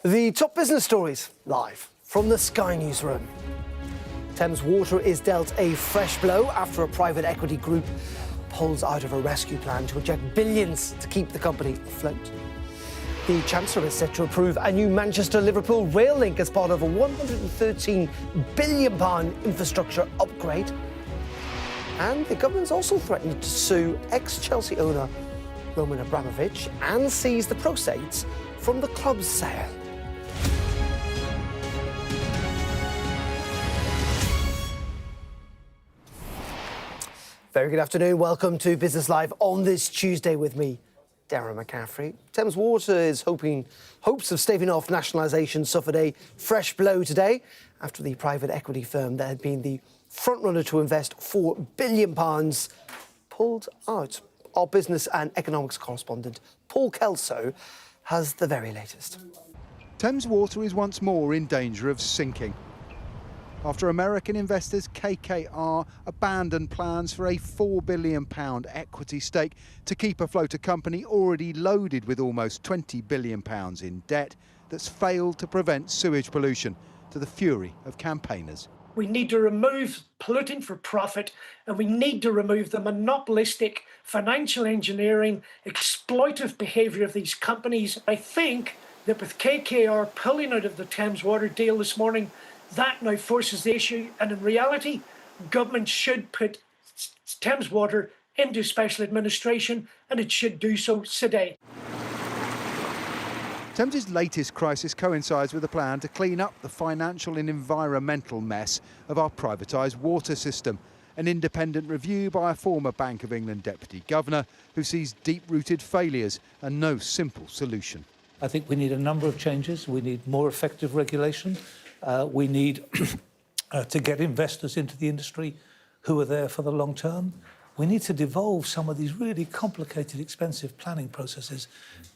The top business stories live from the Sky Newsroom. Thames Water is dealt a fresh blow after a private equity group pulls out of a rescue plan to inject billions to keep the company afloat. The Chancellor is set to approve a new Manchester-Liverpool rail link as part of a £113 billion infrastructure upgrade. And the government's also threatened to sue ex-Chelsea owner Roman Abramovich and seize the proceeds from the club's sale. Very good afternoon. Welcome to Business Live on this Tuesday with me, Darren McCaffrey. Thames Water is hopes of staving off nationalisation suffered a fresh blow today after the private equity firm that had been the frontrunner to invest £4 billion pulled out. Our business and economics correspondent, Paul Kelso, has the very latest. Thames Water is once more in danger of sinking after American investors KKR abandoned plans for a £4 billion equity stake to keep afloat a company already loaded with almost £20 billion in debt that's failed to prevent sewage pollution, to the fury of campaigners. We need to remove polluting for profit, and we need to remove the monopolistic financial engineering, exploitive behaviour of these companies. I think that with KKR pulling out of the Thames Water deal this morning, that now forces the issue, and in reality, government should put Thames Water into special administration, and it should do so today. Thames's latest crisis coincides with a plan to clean up the financial and environmental mess of our privatised water system. An independent review by a former Bank of England Deputy Governor who sees deep-rooted failures and no simple solution. I think we need a number of changes. We need more effective regulation. We need to get investors into the industry who are there for the long term. We need to devolve some of these really complicated, expensive planning processes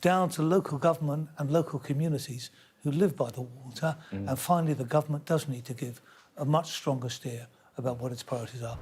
down to local government and local communities who live by the water. And finally, the government does need to give a much stronger steer about what its priorities are.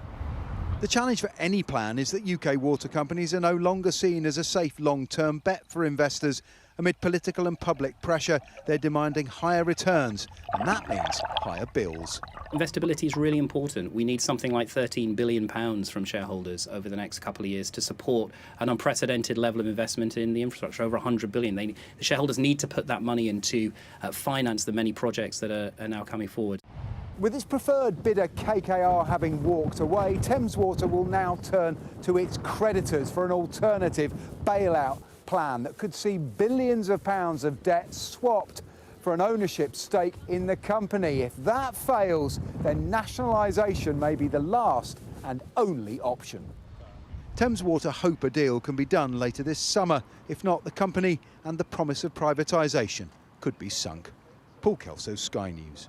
The challenge for any plan is that UK water companies are no longer seen as a safe long-term bet for investors. Amid political and public pressure, they're demanding higher returns, and that means higher bills. Investability is really important. We need something like £13 billion from shareholders over the next couple of years to support an unprecedented level of investment in the infrastructure, over £100 billion. The shareholders need to put that money in to finance the many projects that are now coming forward. With its preferred bidder KKR having walked away, Thames Water will now turn to its creditors for an alternative bailout plan that could see billions of pounds of debt swapped for an ownership stake in the company. If that fails, then nationalisation may be the last and only option. Thames Water hope a deal can be done later this summer. If not, the company and the promise of privatisation could be sunk. Paul Kelso, Sky News.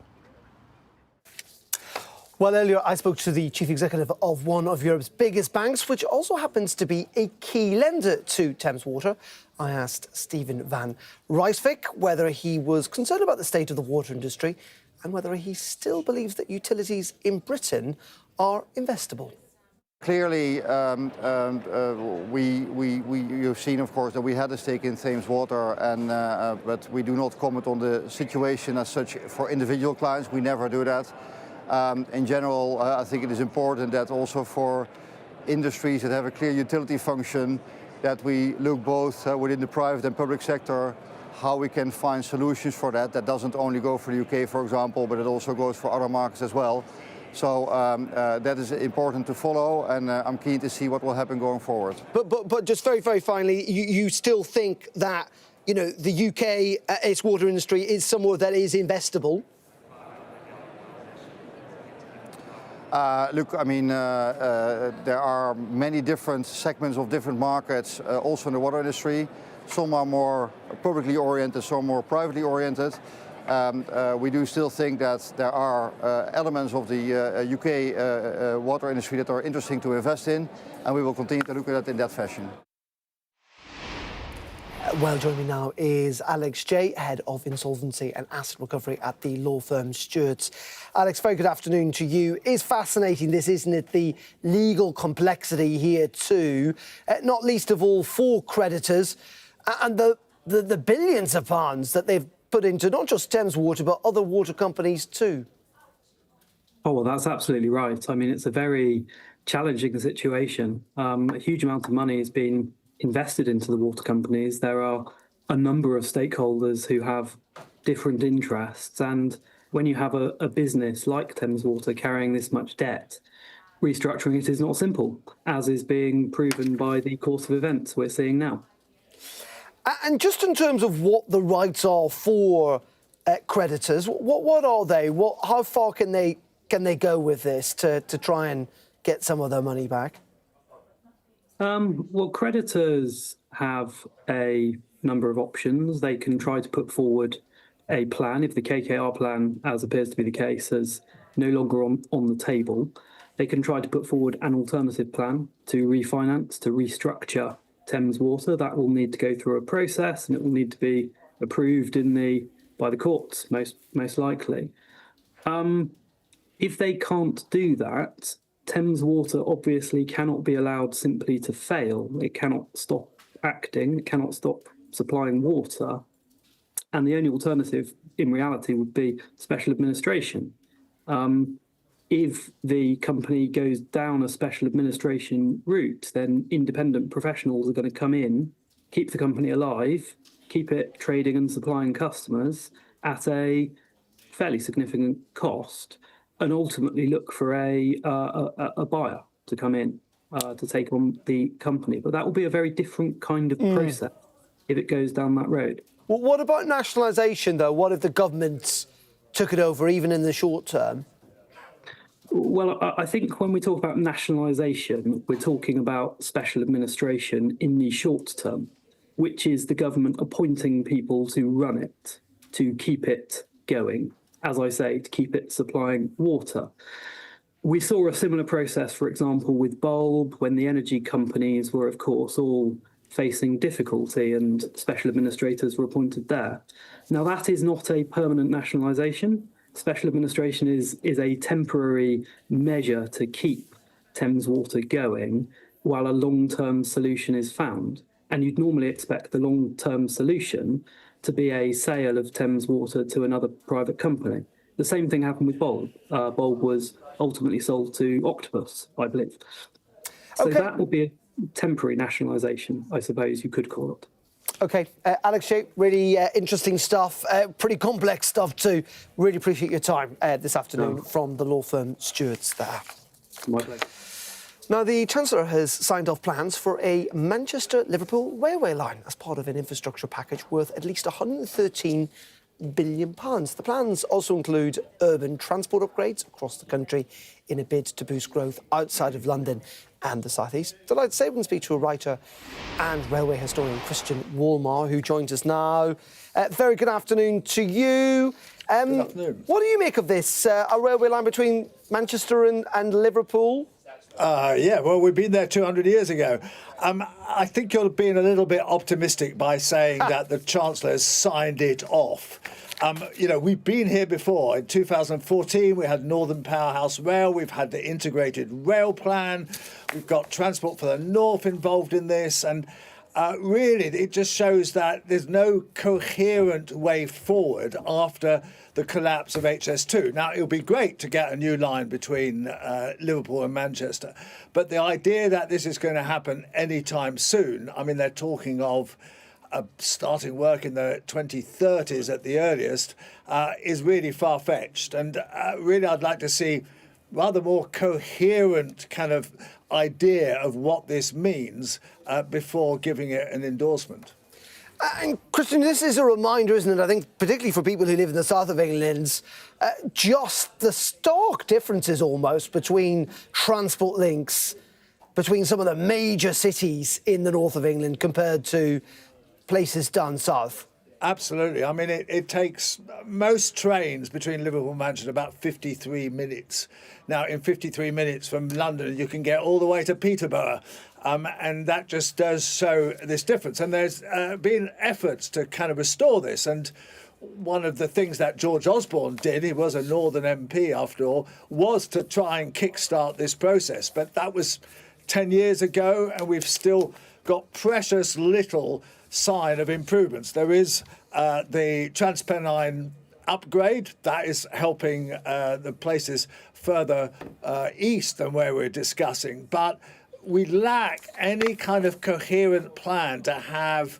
Well, earlier I spoke to the chief executive of one of Europe's biggest banks, which also happens to be a key lender to Thames Water. I asked Stephen van Rijswijk whether he was concerned about the state of the water industry and whether he still believes that utilities in Britain are investable. Clearly, you've seen, of course, that we had a stake in Thames Water, but we do not comment on the situation as such for individual clients. We never do that. In general, I think it is important that also for industries that have a clear utility function, that we look both within the private and public sector, how we can find solutions for that. That doesn't only go for the UK, for example, but it also goes for other markets as well. So that is important to follow, and I'm keen to see what will happen going forward. But just very, very finally, you still think that, you know, the UK, its water industry is somewhere that is investable? Look, I mean, there are many different segments of different markets, also in the water industry. Some are more publicly oriented, some more privately oriented. We do still think that there are elements of the UK water industry that are interesting to invest in, and we will continue to look at that in that fashion. Well, joining me now is Alex Jay, Head of Insolvency and Asset Recovery at the law firm Stewarts. Alex, very good afternoon to you. It's fascinating, this, isn't it, the legal complexity here too, not least of all for creditors, and the billions of pounds that they've put into not just Thames Water, but other water companies too? Oh, well, that's absolutely right. I mean, it's a very challenging situation. A huge amount of money has been invested into the water companies. There are a number of stakeholders who have different interests. And when you have a business like Thames Water carrying this much debt, restructuring it is not simple, as is being proven by the course of events we're seeing now. And just in terms of what the rights are for creditors, what are they? How far can they go with this to try and get some of their money back? Well, creditors have a number of options. They can try to put forward a plan. If the KKR plan, as appears to be the case, is no longer on the table, they can try to put forward an alternative plan to refinance, to restructure Thames Water. That will need to go through a process, and it will need to be approved by the courts, most likely. If they can't do that, Thames Water obviously cannot be allowed simply to fail. It cannot stop acting, it cannot stop supplying water. And the only alternative in reality would be special administration. If the company goes down a special administration route, then independent professionals are going to come in, keep the company alive, keep it trading and supplying customers at a fairly significant cost, and ultimately look for a buyer to come in to take on the company. But that will be a very different kind of process if it goes down that road. Well, what about nationalisation, though? What if the government took it over, even in the short term? Well, I think when we talk about nationalisation, we're talking about special administration in the short term, which is the government appointing people to run it, to keep it going, as I say, to keep it supplying water. We saw a similar process, for example, with Bulb, when the energy companies were, of course, all facing difficulty and special administrators were appointed there. Now, that is not a permanent nationalisation. Special administration is a temporary measure to keep Thames Water going while a long-term solution is found. And you'd normally expect the long-term solution to be a sale of Thames Water to another private company. The same thing happened with Bulb. Bulb was ultimately sold to Octopus, I believe. So that will be a temporary nationalisation, I suppose you could call it. OK, Alex Shea, really interesting stuff, pretty complex stuff too. Really appreciate your time this afternoon from the law firm Stewarts there. My pleasure. Now, the Chancellor has signed off plans for a Manchester-Liverpool railway line as part of an infrastructure package worth at least £113 billion. The plans also include urban transport upgrades across the country in a bid to boost growth outside of London and the South East. Delighted to say we can speak to a writer and railway historian, Christian Walmar, who joins us now. Very good afternoon to you. Good afternoon. What do you make of this, a railway line between Manchester and Liverpool? Yeah, well, we've been there 200 years ago. I think you're being a little bit optimistic by saying that the Chancellor has signed it off. We've been here before. In 2014, we had Northern Powerhouse Rail. We've had the integrated rail plan. We've got Transport for the North involved in this. And really, it just shows that there's no coherent way forward after the collapse of HS2. Now, it would be great to get a new line between Liverpool and Manchester. But the idea that this is going to happen anytime soon, I mean, they're talking of starting work in the 2030s at the earliest, is really far-fetched. And really, I'd like to see rather more coherent kind of idea of what this means before giving it an endorsement. And Christian, this is a reminder, isn't it, I think, particularly for people who live in the south of England, just the stark differences almost between transport links between some of the major cities in the north of England compared to places down south. Absolutely. I mean, it takes most trains between Liverpool and Manchester about 53 minutes. Now, in 53 minutes from London, you can get all the way to Peterborough. And that just does show this difference. And there's been efforts to kind of restore this. And one of the things that George Osborne did, he was a Northern MP after all, was to try and kickstart this process. But that was 10 years ago, and we've still got precious little sign of improvements. There is the Transpennine upgrade, that is helping the places further east than where we're discussing. But we lack any kind of coherent plan to have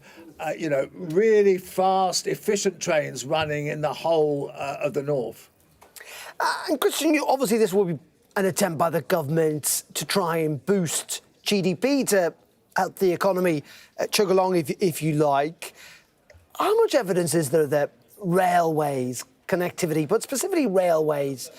really fast, efficient trains running in the whole of the north. And Christian, obviously this will be an attempt by the government to try and boost GDP to help the economy chug along, if you like. How much evidence is there that railways, connectivity, but specifically railways,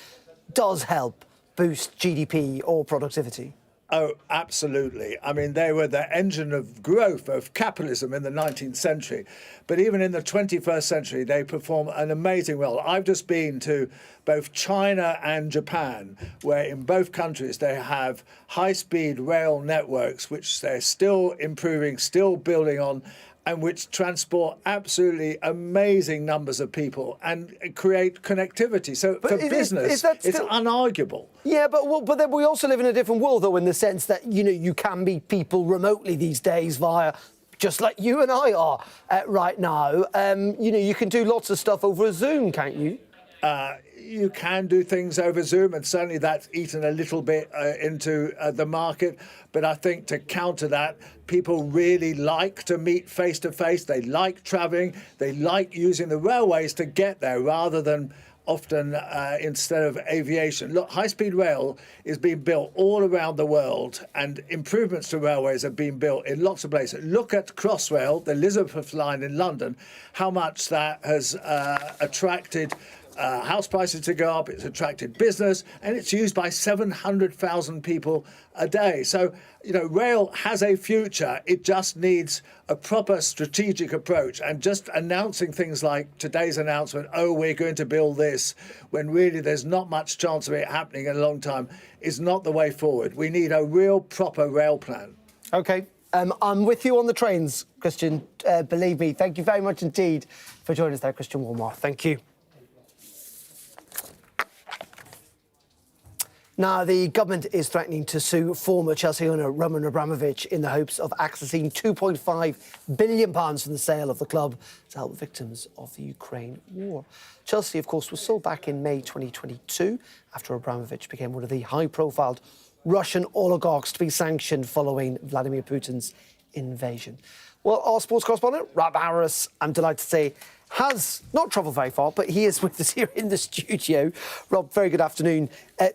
does help boost GDP or productivity? Oh, absolutely. I mean, they were the engine of growth of capitalism in the 19th century. But even in the 21st century, they perform an amazing role. I've just been to both China and Japan, where in both countries they have high-speed rail networks, which they're still improving, still building on, and which transport absolutely amazing numbers of people and create connectivity. So for business, it's unarguable. Yeah, but then we also live in a different world, though, in the sense that, you can meet people remotely these days via, just like you and I are right now. You can do lots of stuff over Zoom, can't you? You can do things over Zoom, and certainly that's eaten a little bit into the market. But I think to counter that, people really like to meet face to face. They like travelling. They like using the railways to get there rather than often instead of aviation. Look, high-speed rail is being built all around the world, and improvements to railways are being built in lots of places. Look at Crossrail, the Elizabeth line in London, how much that has attracted house prices to go up, it's attracted business, and it's used by 700,000 people a day. So, rail has a future. It just needs a proper strategic approach. And just announcing things like today's announcement, we're going to build this, when really there's not much chance of it happening in a long time, is not the way forward. We need a real proper rail plan. OK. I'm with you on the trains, Christian. Believe me. Thank you very much indeed for joining us there, Christian Walmart. Thank you. Now, the government is threatening to sue former Chelsea owner Roman Abramovich in the hopes of accessing £2.5 billion from the sale of the club to help victims of the Ukraine war. Chelsea, of course, was sold back in May 2022 after Abramovich became one of the high-profile Russian oligarchs to be sanctioned following Vladimir Putin's invasion. Well, our sports correspondent, Rob Harris, I'm delighted to say, has not travelled very far, but he is with us here in the studio. Rob, very good afternoon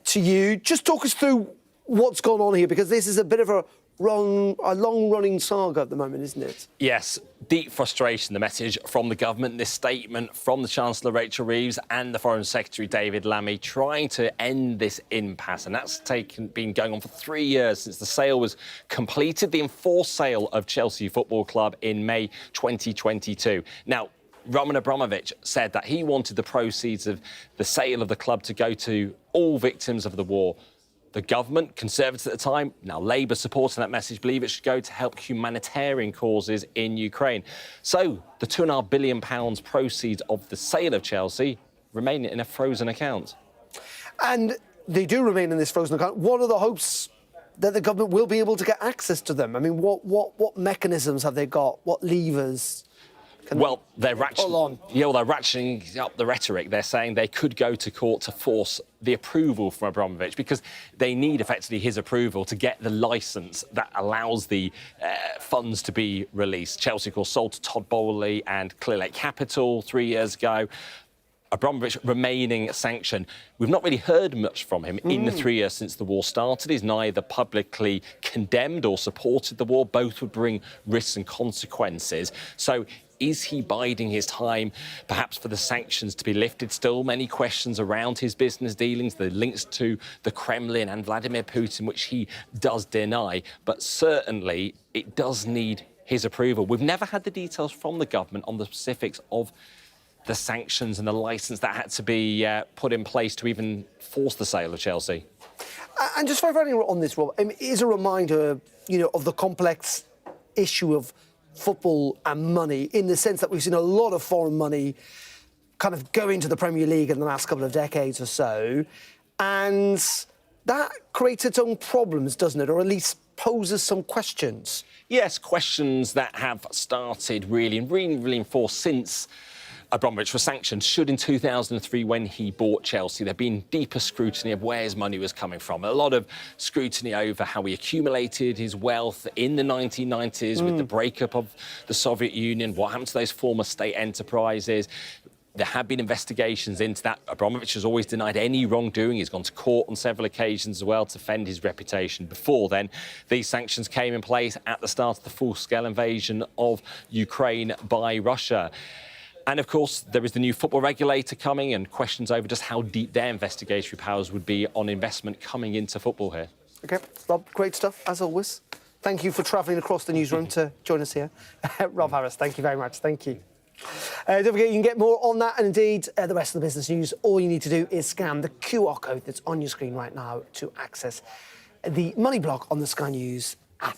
to you. Just talk us through what's gone on here, because this is a bit of a long-running saga at the moment, isn't it? Yes, deep frustration, the message from the government, this statement from the Chancellor Rachel Reeves and the Foreign Secretary David Lammy trying to end this impasse. And that's been going on for 3 years since the sale was completed, the enforced sale of Chelsea Football Club in May 2022. Now, Roman Abramovich said that he wanted the proceeds of the sale of the club to go to all victims of the war. The government, Conservatives at the time, now Labour supporting that message, believe it should go to help humanitarian causes in Ukraine. So the £2.5 billion proceeds of the sale of Chelsea remain in a frozen account. And they do remain in this frozen account. What are the hopes that the government will be able to get access to them? I mean, what mechanisms have they got? What levers? Well, they're ratcheting up the rhetoric. They're saying they could go to court to force the approval from Abramovich, because they need effectively his approval to get the licence that allows the funds to be released. Chelsea, of course, sold to Todd Bowley and Clear Lake Capital 3 years ago. Abramovich remaining sanctioned. We've not really heard much from him in the 3 years since the war started. He's neither publicly condemned or supported the war. Both would bring risks and consequences. So is he biding his time, perhaps for the sanctions to be lifted? Still many questions around his business dealings, the links to the Kremlin and Vladimir Putin, which he does deny. But certainly it does need his approval. We've never had the details from the government on the specifics of the sanctions and the licence that had to be put in place to even force the sale of Chelsea. And just very finally on this, Rob, it is a reminder, of the complex issue of football and money, in the sense that we've seen a lot of foreign money kind of go into the Premier League in the last couple of decades or so, and that creates its own problems, doesn't it? Or at least poses some questions. Yes, questions that have started really enforced since Abramovich was sanctioned. Should in 2003, when he bought Chelsea, there'd been deeper scrutiny of where his money was coming from. A lot of scrutiny over how he accumulated his wealth in the 1990s with the breakup of the Soviet Union, what happened to those former state enterprises. There have been investigations into that. Abramovich has always denied any wrongdoing. He's gone to court on several occasions as well to defend his reputation. Before then, these sanctions came in place at the start of the full-scale invasion of Ukraine by Russia. And, of course, there is the new football regulator coming and questions over just how deep their investigatory powers would be on investment coming into football here. OK, Rob, great stuff, as always. Thank you for travelling across the newsroom to join us here. Rob Harris, thank you very much. Thank you. Don't forget, you can get more on that and indeed the rest of the business news. All you need to do is scan the QR code that's on your screen right now to access the Money Block on the Sky News app.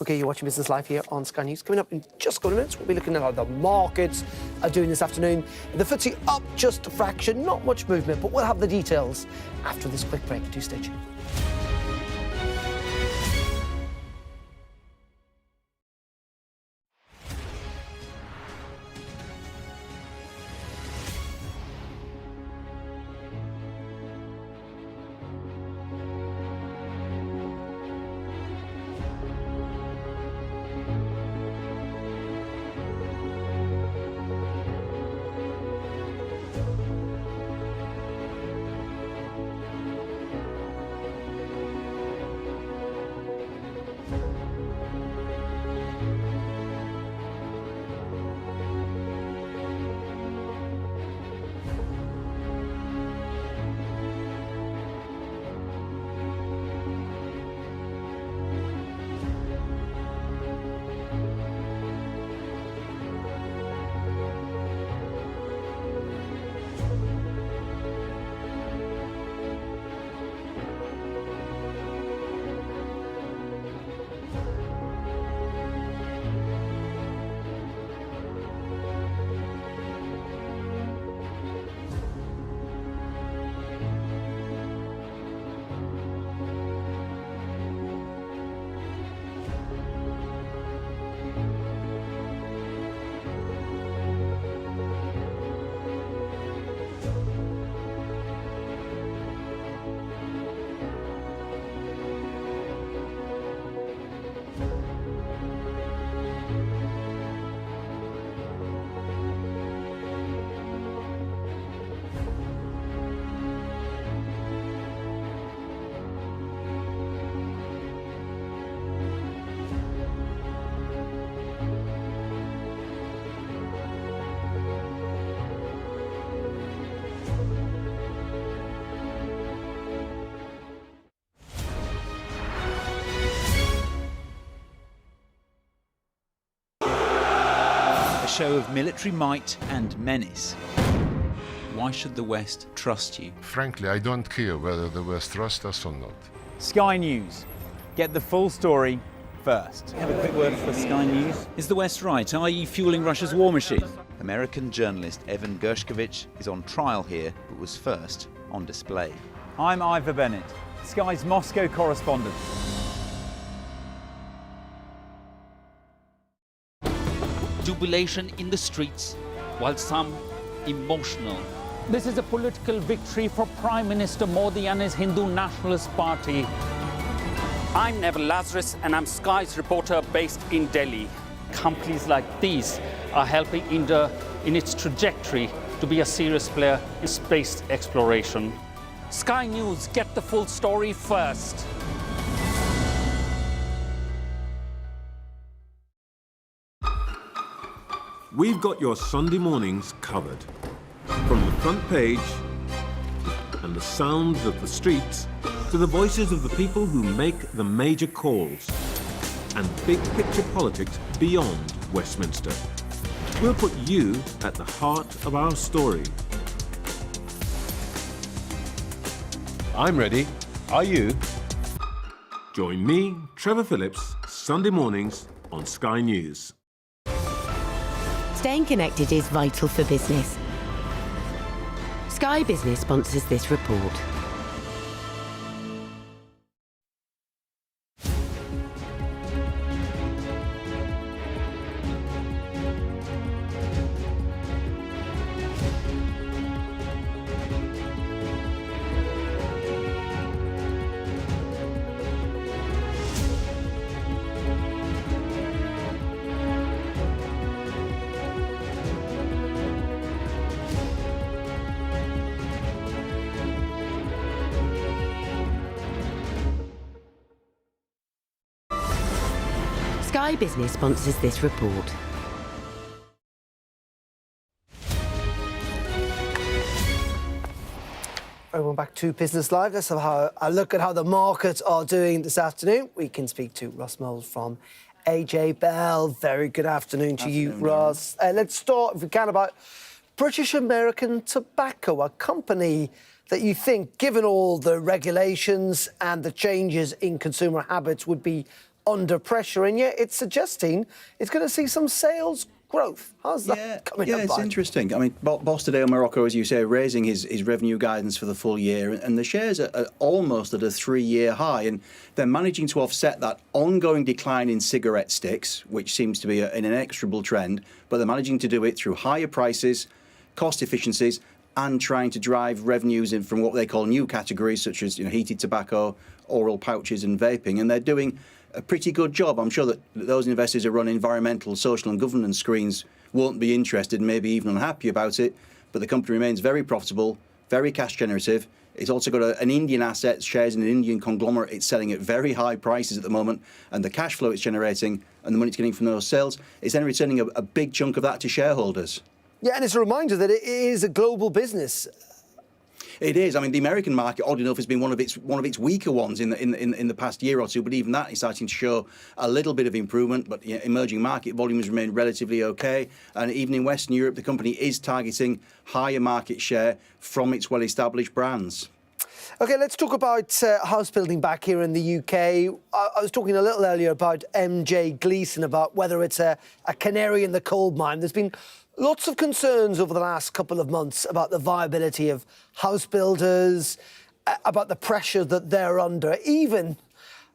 OK, you're watching Business Live here on Sky News. Coming up in just a couple of minutes, we'll be looking at how the markets are doing this afternoon. The FTSE up just a fraction, not much movement, but we'll have the details after this quick break. Do stay tuned. Show of military might and menace. Why should the West trust you? Frankly, I don't care whether the West trusts us or not. Sky News. Get the full story first. Have a quick word for Sky News. Is the West right, i.e. fueling Russia's war machine? American journalist Evan Gershkovich is on trial here, but was first on display. I'm Ivor Bennett, Sky's Moscow correspondent. Jubilation in the streets, while some emotional. This is a political victory for Prime Minister Modi and his Hindu Nationalist Party. I'm Neville Lazarus and I'm Sky's reporter based in Delhi. Companies like these are helping India in its trajectory to be a serious player in space exploration. Sky News, get the full story first. We've got your Sunday mornings covered. From the front page and the sounds of the streets to the voices of the people who make the major calls and big picture politics beyond Westminster. We'll put you at the heart of our story. I'm ready. Are you? Join me, Trevor Phillips, Sunday mornings on Sky News. Staying connected is vital for business. Sky Business sponsors this report. Sky Business sponsors this report. Everyone back to Business Live. Let's have a look at how the markets are doing this afternoon. We can speak to Ross Moles from AJ Bell. Very good afternoon to you, Ross. Let's start, if we can, about British American Tobacco, a company that you think, given all the regulations and the changes in consumer habits, would be under pressure, and yet it's suggesting it's going to see some sales growth. How's that coming up? Yeah, it's interesting. I mean, Boss today on Morocco, as you say, raising his revenue guidance for the full year, and the shares are almost at a 3-year high, and they're managing to offset that ongoing decline in cigarette sticks, which seems to be an inexorable trend, but they're managing to do it through higher prices, cost efficiencies, and trying to drive revenues in from what they call new categories, such as heated tobacco, oral pouches, and vaping, and they're doing a pretty good job. I'm sure that those investors who run environmental, social and governance screens won't be interested, maybe even unhappy about it, but the company remains very profitable, very cash generative. It's also got an Indian asset, shares in an Indian conglomerate. It's selling at very high prices at the moment, and the cash flow it's generating and the money it's getting from those sales is then returning a big chunk of that to shareholders. Yeah, and it's a reminder that it is a global business. It is. I mean, the American market, odd enough, has been one of its weaker ones in the past year or two. But even that is starting to show a little bit of improvement. But emerging market volumes remain relatively okay. And even in Western Europe, the company is targeting higher market share from its well-established brands. OK, let's talk about house building back here in the UK. I was talking a little earlier about MJ Gleeson, about whether it's a canary in the coal mine. There's been lots of concerns over the last couple of months about the viability of house builders, about the pressure that they're under, even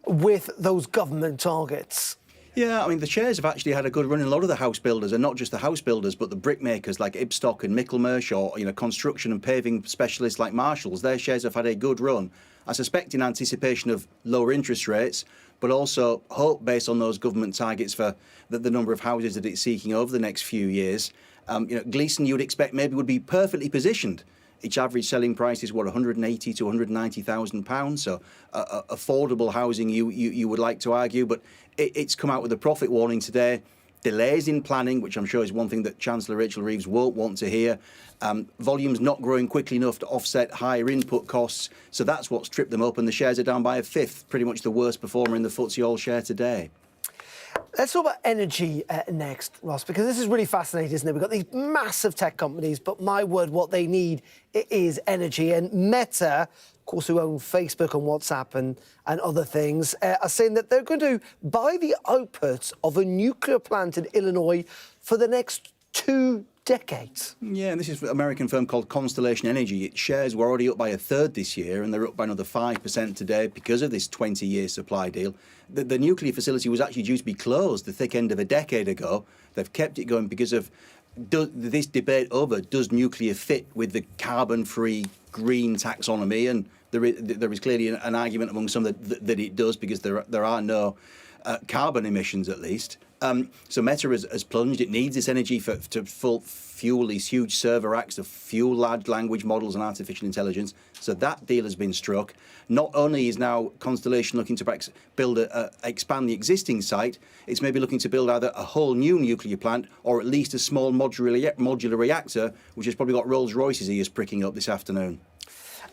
with those government targets. Yeah, I mean, the shares have actually had a good run in a lot of the house builders, and not just the house builders, but the brick makers like Ibstock and Michelmersh, or construction and paving specialists like Marshalls. Their shares have had a good run, I suspect in anticipation of lower interest rates, but also hope based on those government targets for the number of houses that it's seeking over the next few years. Gleeson, you would expect, maybe would be perfectly positioned. Its average selling price is, what, £180,000 to £190,000, so affordable housing, you would like to argue, but it's come out with a profit warning today. Delays in planning, which I'm sure is one thing that Chancellor Rachel Reeves won't want to hear. Volumes not growing quickly enough to offset higher input costs, so that's what's tripped them up, and the shares are down by a fifth, pretty much the worst performer in the FTSE All share today. Let's talk about energy next, Ross, because this is really fascinating, isn't it? We've got these massive tech companies, but my word, what they need is energy. And Meta, of course, who own Facebook and WhatsApp and other things, are saying that they're going to buy the output of a nuclear plant in Illinois for the next 2 decades. Yeah, and this is an American firm called Constellation Energy. Its shares were already up by a third this year, and they're up by another 5% today because of this 20-year supply deal. The nuclear facility was actually due to be closed the thick end of a decade ago. They've kept it going because of this debate over does nuclear fit with the carbon-free green taxonomy, and there is clearly an argument among some that it does, because there are no carbon emissions, at least. So Meta has plunged. It needs this energy to fuel these huge server racks, to fuel large language models and artificial intelligence. So that deal has been struck. Not only is now Constellation looking to expand the existing site, it's maybe looking to build either a whole new nuclear plant or at least a small modular reactor, which has probably got Rolls-Royce's ears pricking up this afternoon.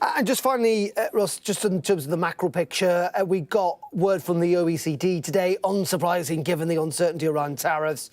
And just finally, Ross, just in terms of the macro picture, we got word from the OECD today, unsurprising given the uncertainty around tariffs.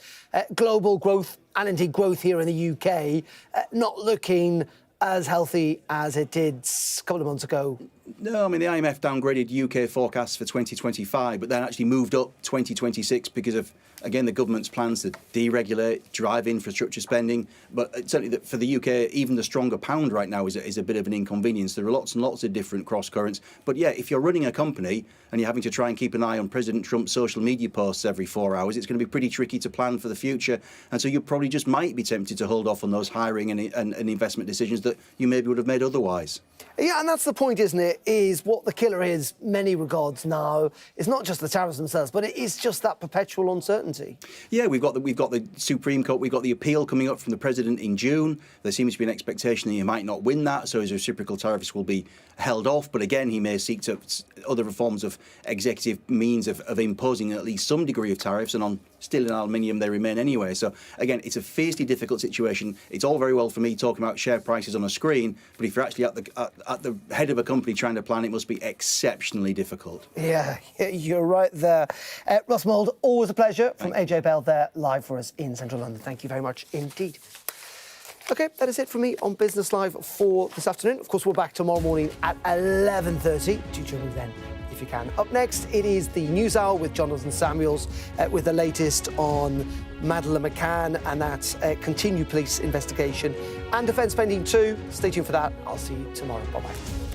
Global growth and indeed growth here in the UK not looking as healthy as it did a couple of months ago. No, I mean, the IMF downgraded UK forecasts for 2025, but then actually moved up 2026 because of, again, the government's plans to deregulate, drive infrastructure spending. But certainly for the UK, even the stronger pound right now is a bit of an inconvenience. There are lots and lots of different cross currents. But yeah, if you're running a company and you're having to try and keep an eye on President Trump's social media posts every 4 hours, it's going to be pretty tricky to plan for the future. And so you probably just might be tempted to hold off on those hiring and investment decisions that you maybe would have made otherwise. Yeah, and that's the point, isn't it? is what the killer is, many regards now. It's not just the tariffs themselves, but it is just that perpetual uncertainty. Yeah, we've got the Supreme Court, we've got the appeal coming up from the President in June. There seems to be an expectation that he might not win that, so his reciprocal tariffs will be held off. But again, he may seek to other forms of executive means of imposing at least some degree of tariffs, and on steel and aluminium they remain anyway. So again, it's a fiercely difficult situation. It's all very well for me talking about share prices on a screen, but if you're actually at the head of a company trying to plan, it must be exceptionally difficult. Yeah, you're right there. Ross Mould, always a pleasure from AJ Bell there live for us in central London. Thank you very much indeed. OK, that is it from me on Business Live for this afternoon. Of course, we're back tomorrow morning at 11:30. Do tune in then if you can. Up next, it is the News Hour with Jonathan Samuels with the latest on Madeleine McCann and that continued police investigation and defence spending too. Stay tuned for that. I'll see you tomorrow. Bye-bye.